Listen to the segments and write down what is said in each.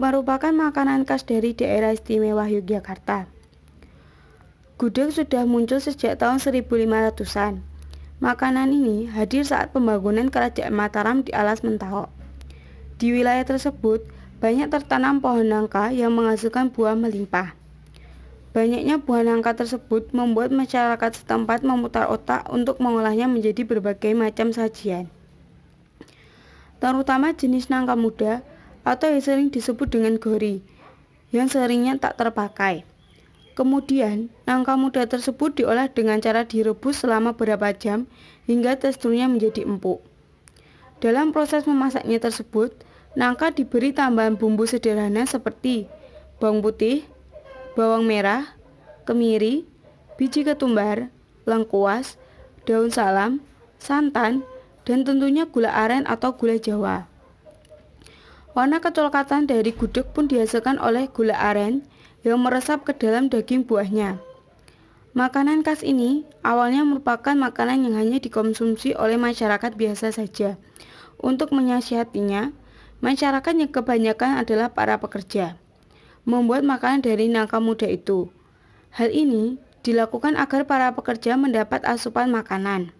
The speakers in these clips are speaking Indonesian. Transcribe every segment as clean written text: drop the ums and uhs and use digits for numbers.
merupakan makanan khas dari daerah istimewa Yogyakarta. Gudeg sudah muncul sejak tahun 1500-an. Makanan ini hadir saat pembangunan Kerajaan Mataram di Alas Mentawai. Di wilayah tersebut, banyak tertanam pohon nangka yang menghasilkan buah melimpah. Banyaknya buah nangka tersebut membuat masyarakat setempat memutar otak untuk mengolahnya menjadi berbagai macam sajian. Terutama jenis nangka muda atau yang sering disebut dengan gori, yang seringnya tak terpakai. Kemudian, nangka muda tersebut diolah dengan cara direbus selama beberapa jam hingga teksturnya menjadi empuk. Dalam proses memasaknya tersebut, nangka diberi tambahan bumbu sederhana seperti bawang putih, bawang merah, kemiri, biji ketumbar, lengkuas, daun salam, santan, dan tentunya gula aren atau gula Jawa. Warna kecoklatan dari gudeg pun dihasilkan oleh gula aren yang meresap ke dalam daging buahnya. Makanan khas ini awalnya merupakan makanan yang hanya dikonsumsi oleh masyarakat biasa saja. Untuk menyiasatinya, masyarakat yang kebanyakan adalah para pekerja, membuat makanan dari nangka muda itu. Hal ini dilakukan agar para pekerja mendapat asupan makanan.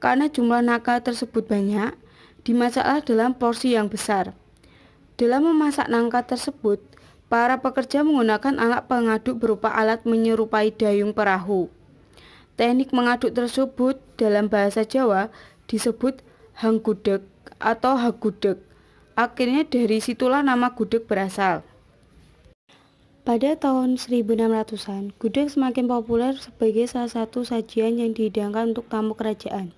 Karena jumlah nangka tersebut banyak, dimasaklah dalam porsi yang besar. Dalam memasak nangka tersebut, para pekerja menggunakan alat pengaduk berupa alat menyerupai dayung perahu. Teknik mengaduk tersebut dalam bahasa Jawa disebut hanggudeg atau hagudeg. Akhirnya dari situlah nama gudeg berasal. Pada tahun 1600-an, gudeg semakin populer sebagai salah satu sajian yang dihidangkan untuk tamu kerajaan.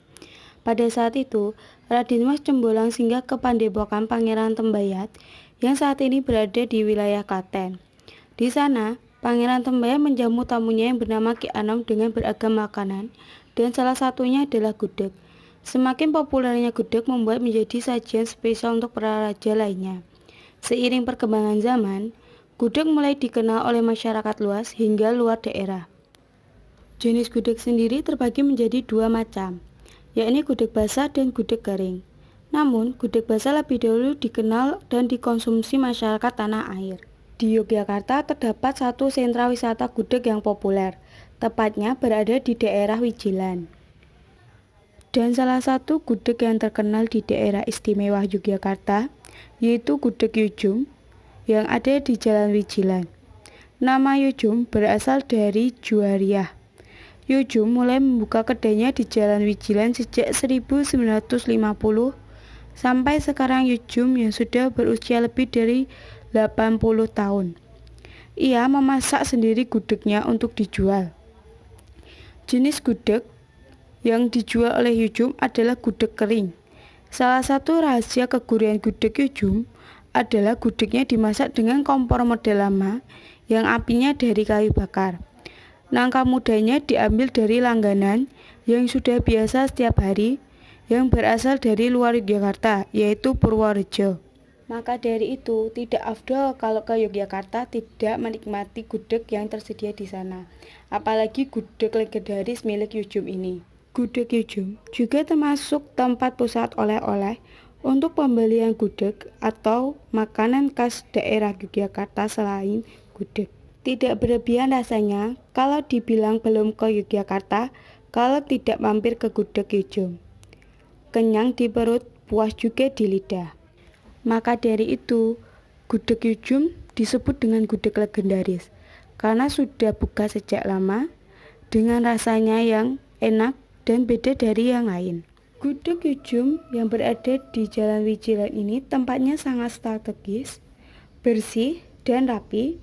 Pada saat itu, Raden Mas Cembolang singgah ke Padepokan Pangeran Tembayat yang saat ini berada di wilayah Klaten. Di sana, Pangeran Tembayat menjamu tamunya yang bernama Ki Anom dengan beragam makanan, dan salah satunya adalah gudeg. Semakin populernya gudeg membuat menjadi sajian spesial untuk para raja lainnya. Seiring perkembangan zaman, gudeg mulai dikenal oleh masyarakat luas hingga luar daerah. Jenis gudeg sendiri terbagi menjadi dua macam, yakni gudeg basah dan gudeg garing. Namun, gudeg basah lebih dahulu dikenal dan dikonsumsi masyarakat tanah air. Di Yogyakarta terdapat satu sentra wisata gudeg yang populer, tepatnya berada di daerah Wijilan. Dan salah satu gudeg yang terkenal di daerah istimewa Yogyakarta, yaitu gudeg Yujum, yang ada di Jalan Wijilan. Nama Yujum berasal dari Juwariah. Yujum mulai membuka kedainya di Jalan Wijilan sejak 1950, sampai sekarang Yujum yang sudah berusia lebih dari 80 tahun. Ia memasak sendiri gudegnya untuk dijual. Jenis gudeg yang dijual oleh Yujum adalah gudeg kering. Salah satu rahasia kegurian gudeg Yujum adalah gudegnya dimasak dengan kompor model lama yang apinya dari kayu bakar. Nangka mudanya diambil dari langganan yang sudah biasa setiap hari, yang berasal dari luar Yogyakarta, yaitu Purworejo. Maka dari itu, tidak afdol kalau ke Yogyakarta tidak menikmati gudeg yang tersedia di sana. Apalagi gudeg legendaris milik Yujum ini. Gudeg Yujum juga termasuk tempat pusat oleh-oleh untuk pembelian gudeg atau makanan khas daerah Yogyakarta selain gudeg. Tidak berlebihan rasanya kalau dibilang belum ke Yogyakarta kalau tidak mampir ke gudeg Yujum. Kenyang di perut, puas juga di lidah. Maka dari itu, gudeg Yujum disebut dengan gudeg legendaris karena sudah buka sejak lama dengan rasanya yang enak dan beda dari yang lain. Gudeg Yujum yang berada di Jalan Wijilan ini tempatnya sangat strategis, bersih dan rapi,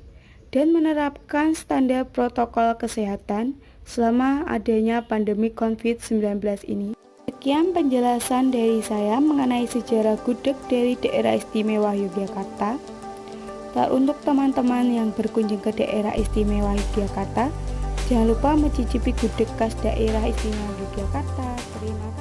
dan menerapkan standar protokol kesehatan selama adanya pandemi COVID-19 ini. Sekian penjelasan dari saya mengenai sejarah gudeg dari daerah istimewa Yogyakarta. Dan untuk teman-teman yang berkunjung ke daerah istimewa Yogyakarta, jangan lupa mencicipi gudeg khas daerah istimewa Yogyakarta. Terima kasih.